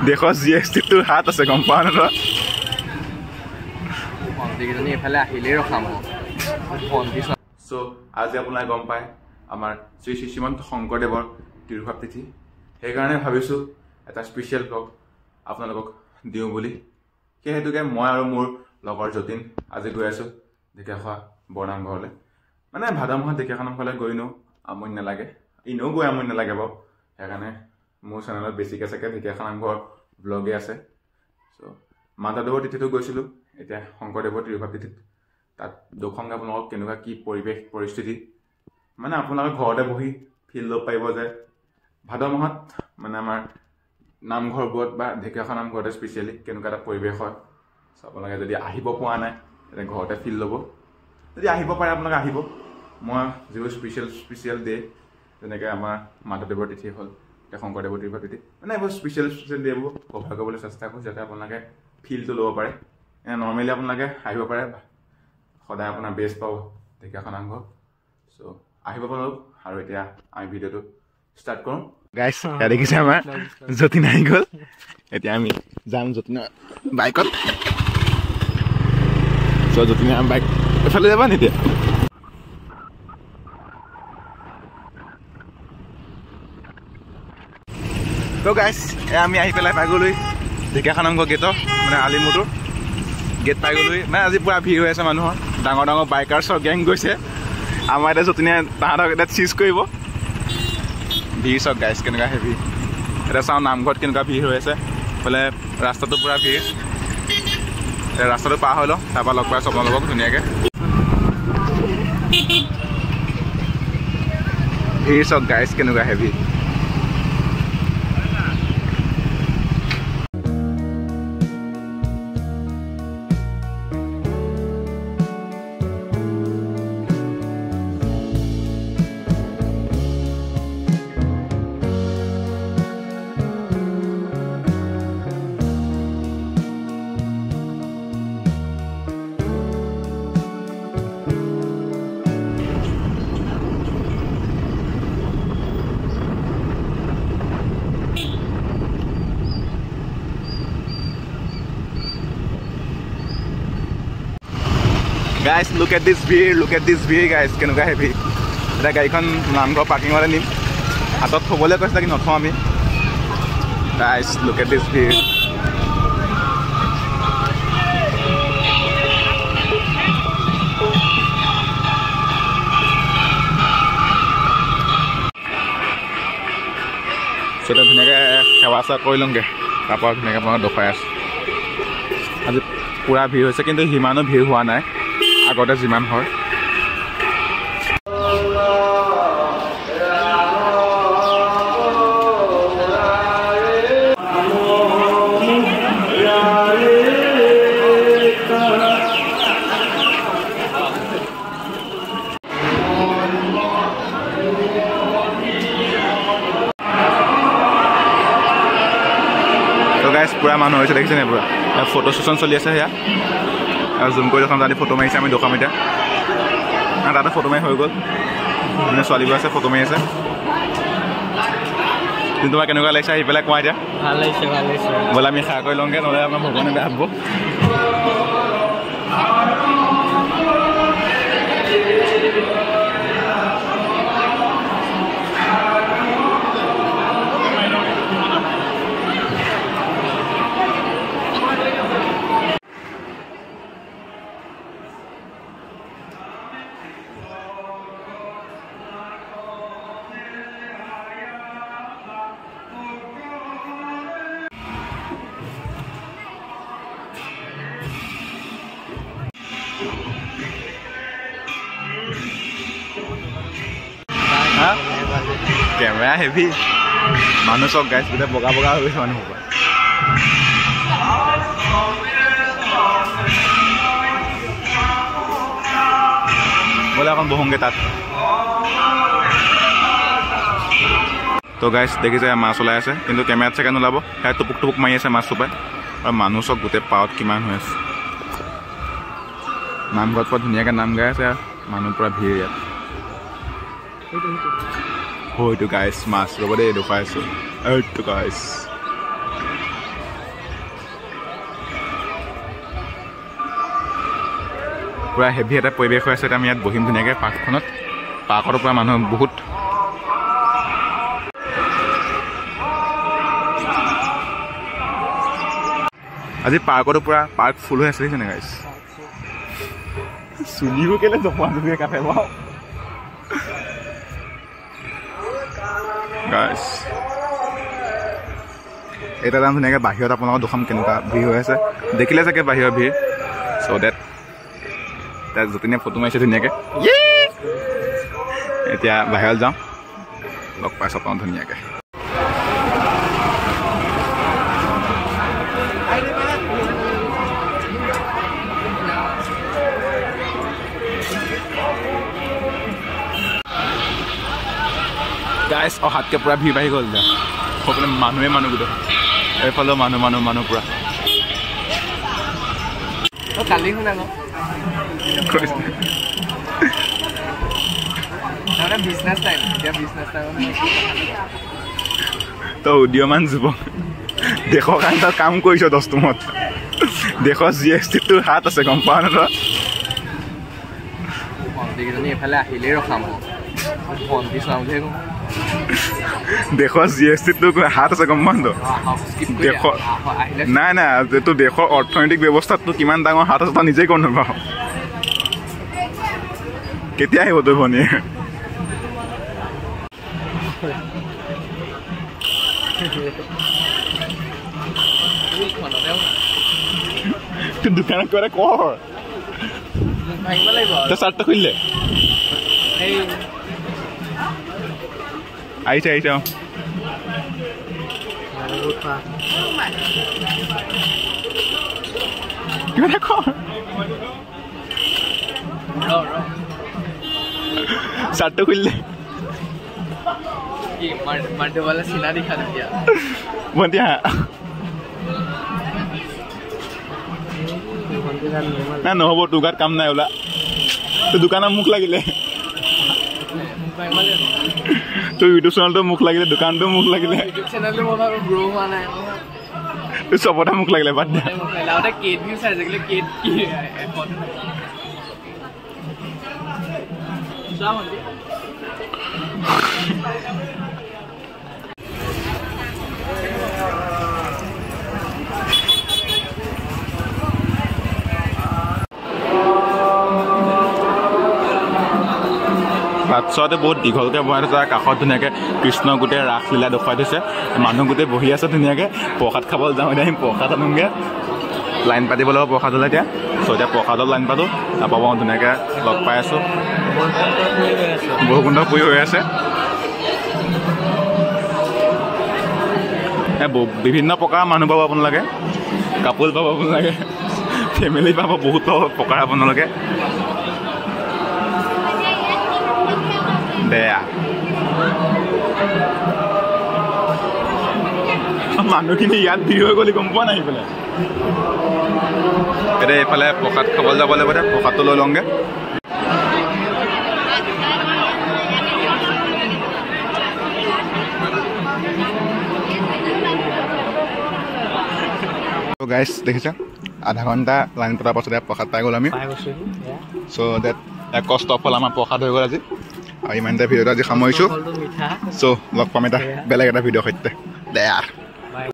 দেশৰ GST-টোৰ হাত আছে গম পোৱা ন তই ভণ্টিকেইজনী এইফালে আহিলেই ৰখাম ভণ্টি চ' আজি আপোনালোকে গম পায় আমাৰ শ্ৰী শ্ৰী শ্ৰীমন্ত শংকৰদেৱৰ তিৰুভাৱ তিথি সেইকাৰণে ভাবিছোঁ এটা স্পেচিয়েল ব্লগ আপোনালোকক দিওঁ বুলি সেই হেতুকে মই আৰু মোৰ লগৰ যতীন আজি গৈ আছোঁ ঢেকীয়াখোৱা বৰনামঘৰলৈ মানে ভাদ মাহত ঢেকীয়াখোৱা নামঘৰলৈ গৈনো আমনি নালাগে এনেও গৈ আমনি নালাগে বাৰু সেইকাৰণে মোৰ চেনেলত বেছিকৈ চাগে ঢেকীয়াখোৱা নামঘৰ ব্লগে আছে চ' মাধৱদেৱৰ তিথিটো গৈছিলোঁ এতিয়া শংকৰদেৱৰ তিৰুভাৱ তিথিত তাত দেখুৱাওঁগৈ আপোনালোকক কেনেকুৱা কি পৰিৱেশ পৰিস্থিতি মানে আপোনালোকে ঘৰতে বহি ফিল ল'ব পাৰিব যে ভাদ মাহত মানে আমাৰ নামঘৰবোৰত বা ঢেকীয়াখোৱা নামঘৰতে স্পেচিয়েলি কেনেকুৱা এটা পৰিৱেশ হয় চ' আপোনালোকে যদি আহিব পৰা নাই তেতিয়া ঘৰতে ফিল ল'ব যদি আহিব পাৰে আপোনালোকে আহিব মই যিবোৰ স্পেচিয়েল ডে যেনেকৈ আমাৰ মাধৱদেৱৰ তিথি হ'ল এতিয়া শংকৰদেৱৰ তিৰুভাৱ তিথি মানে এইবোৰ স্পেচিয়েল ডেবোৰ কভাৰ কৰিবলৈ চেষ্টা কৰোঁ যাতে আপোনালোকে ফিলটো ল'ব পাৰে এনে নৰ্মেলি আপোনালোকে আহিব পাৰে সদায় আপোনাৰ বেষ্ট পাব ঢেকীয়াখোৱা নামঘৰ চ' আহিব পাৰোঁ আৰু এতিয়া আমি ভিডিঅ'টো ষ্টাৰ্ট কৰোঁ গাইছ এয়া দেখিছে আমাৰ যতীন আহি গ'ল এতিয়া আমি যাম যতীনৰ বাইকত চ' যতীনে আমি বাইক এফালে যাবা নি এতিয়া ত' গাইছ এয়া আমি আহি পেলাই পাই গ'লোহি ঢেকীয়াখোৱা নামঘৰ গেটৰ মানে আলিমুৰটোৰ গেট পাই গ'লোহি মানে আজি পুৰা ভিৰ হৈ আছে মানুহৰ ডাঙৰ ডাঙৰ বাইকাৰ্ছৰ গেং গৈছে আমাৰ এতিয়া যতীনে তাহাঁতক এতিয়া চিজ কৰিব ভিৰ চাওক গাইছ কেনেকুৱা হেভি এতিয়া চাওঁ নামঘৰত কেনেকুৱা ভিৰ হৈ আছে বোলে ৰাস্তাটো পুৰা ভিৰ এতিয়া ৰাস্তাটো পাৰ হৈ লওঁ তাৰপৰা লগ পাই আপোনালোকক ধুনীয়াকৈ ভিৰ চাওক গাইছ কেনেকুৱা heavy Guys, look at this view guys, কেনেকুৱা হেভি এতিয়া গাড়ীখন নামঘৰ পাৰ্কিঙলৈ নিম হাতত থ'বলৈ কৈছে কি নথওঁ আমি guys, look at this view সেটা ধুনীয়াকৈ সেৱা চেৱা কৰি লওঁগৈ তাৰপৰা ধুনীয়াকৈ আপোনাক দেখুৱাই আছোঁ আজি পুৰা ভিৰ হৈছে কিন্তু সিমানো ভিৰ হোৱা নাই আগতে যিমান হয় পুৰা মানুহ হৈছে দেখিছে নাই পুৰা ফটো ছেশ্যন চলি আছে সেয়া আৰু জুম কৰি দেখাম তাতে ফটো মাৰিছে আমি দেখাম এতিয়া তাতে ফটো মাৰি হৈ গ'ল মানে ছোৱালীবোৰ আছে ফটো মাৰি আছে কিন্তু তোমাৰ কেনেকুৱা লাগিছে আহি পেলাই কোৱা এতিয়া ভাল লাগিছে বোলে আমি খাৰ কৰি লওঁগৈ নহ'লে আমাৰ ভগৱানে বেয়া হ'ব কেমেৰা হেভি মানুহ চব গাইছ গোটেই বগা বগা হৈ গৈছে মানুহ বোলে অকণ বহোংগে তাত তো গাইছ দেখিছে মাছ ওলাই আছে কিন্তু কেমেৰাত চাগে নোলাব সেয়া টুপুক টুপুক মাৰি আছে মাছ চোপাই আৰু মানুহ চব গোটেই পাৱত কিমান হৈ আছে নামঘৰত পুৰা ধুনীয়াকৈ নাম গাই আছে মানুহ পুৰা ভিৰ ইয়াত হয়তো গাইছ মাছ ৰ'ব দেই দেখুৱাই আছোঁ এইটো গাইছ পুৰা হেভি এটা পৰিৱেশ হৈ আছে। আমি ইয়াত বহিম ধুনীয়াকৈ পাৰ্কখনত। পাৰ্কৰ পৰা মানুহ বহুত। আজি পাৰ্কতো পুৰা পাৰ্ক ফুল হৈ আছে দেখিছেনে গাইছ? চুলিও কেলে জপা জপিয়ে কাটে বাৰু গাইছ। এটা যাম ধুনীয়াকৈ বাহিৰত আপোনালোকৰ দুখন কেনেকুৱা ভিৰ হৈ আছে দেখিলে চাগে বাহিৰৰ ভিৰ। চ' ডেট তাত যতীনে ফটো মাৰিছে ধুনীয়াকৈ। এতিয়া বাহিৰত যাওঁ, লগ পাইছোঁ আপোনাক ধুনীয়াকৈ। গাইছ অহাতকৈ পুৰা ভিৰ বাঢ়ি গ'ল এতিয়া, সকলোৱে মানুহে মানুহ গোটেই, এইফালেও মানুহ মানুহ মানুহ পুৰা। কালি শুনা ন বিজনেছ টাইম, এতিয়া বিজনেছ টাইমত তই উদীয়মান যুৱক, দেশৰ কাৰণে তই কাম কৰিছ 10 টোমত। দেশৰ GST-টো হাত আছে গম পাৱ ন তই? ভণ্টিকেইজনী এইফালে আহিলেই ৰখাম ভণ্টি চোৱা বুলিহে কওঁ। দেশৰ GST-টো হাত আছে গম পাৱ ন? দেশৰ নাই নাই, এইটো দেশৰ অৰ্থনৈতিক ব্যৱস্থাটো কিমান ডাঙৰ হাত আছে তই নিজেই গম নাপাৱ। কেতিয়া আহিব তোৰ ভনীয়ে? তোৰ দোকানত কিবা এটা কৰ, তই চাৰ্টটো খুলিলে আহিছে আহিছে। কিবা এটা কৰ, চাৰ্টটো খুলিলে চিনা দেখা তেতিয়া ভণ্টি হা নাই নহ'ব, তোৰ গাত কাম নাই ওলা। তোৰ দোকানত মুখ লাগিলে, তোৰ ইউটিউব চেনেলটো মুখ লাগিলে, দোকানটো মুখ লাগিলে, তোৰ চবতে মুখ লাগিলে। বাদ দে বাচ্চাতে বহুত দীঘলকৈ বহাই থৈছে, কাষত ধুনীয়াকৈ কৃষ্ণ গোটেই ৰাসলীলা দেখুৱাই থৈছে, মানুহ গোটেই বহি আছে ধুনীয়াকৈ। প্ৰসাদ খাবলৈ যাওঁ, এতিয়া আমি প্ৰসাদ আনোগৈ, লাইন পাতিব লাগিব প্ৰসাদলৈ এতিয়া। চ' এতিয়া প্ৰসাদত লাইন পাতোঁ, তাৰপৰা মই ধুনীয়াকৈ লগ পাই আছোঁ। বৰষুণ পৰি হৈ আছে, বিভিন্ন প্ৰকাৰৰ মানুহ পাব আপোনালোকে, কাপোৰ পাব আপোনালোকে, ফেমিলি পাব, বহুত পাব প্ৰকাৰ আপোনালোকে। বেয়া মানুহখিনি ইয়াত ভিৰ হৈ গ'লি গম পোৱা নাই সেইফালে। এতিয়া এইফালে প্ৰসাদ খাবলৈ যাব লাগিব, এতিয়া প্ৰসাদটো লৈ লওঁগৈ। গাইছ দেখিছে, আধা ঘণ্টা লাইন পতাৰ পাছতে প্ৰসাদ পাই গ'ল আমি। চ' ডেট কষ্ট ফল আমাৰ প্ৰসাদ হৈ গ'ল আজি। আৰু ইমানটা ভিডিঅ'টো আজি সামৰিছোঁ। চ' লগ পাম এটা বেলেগ এটা ভিডিঅ'ৰ সৈতে। দে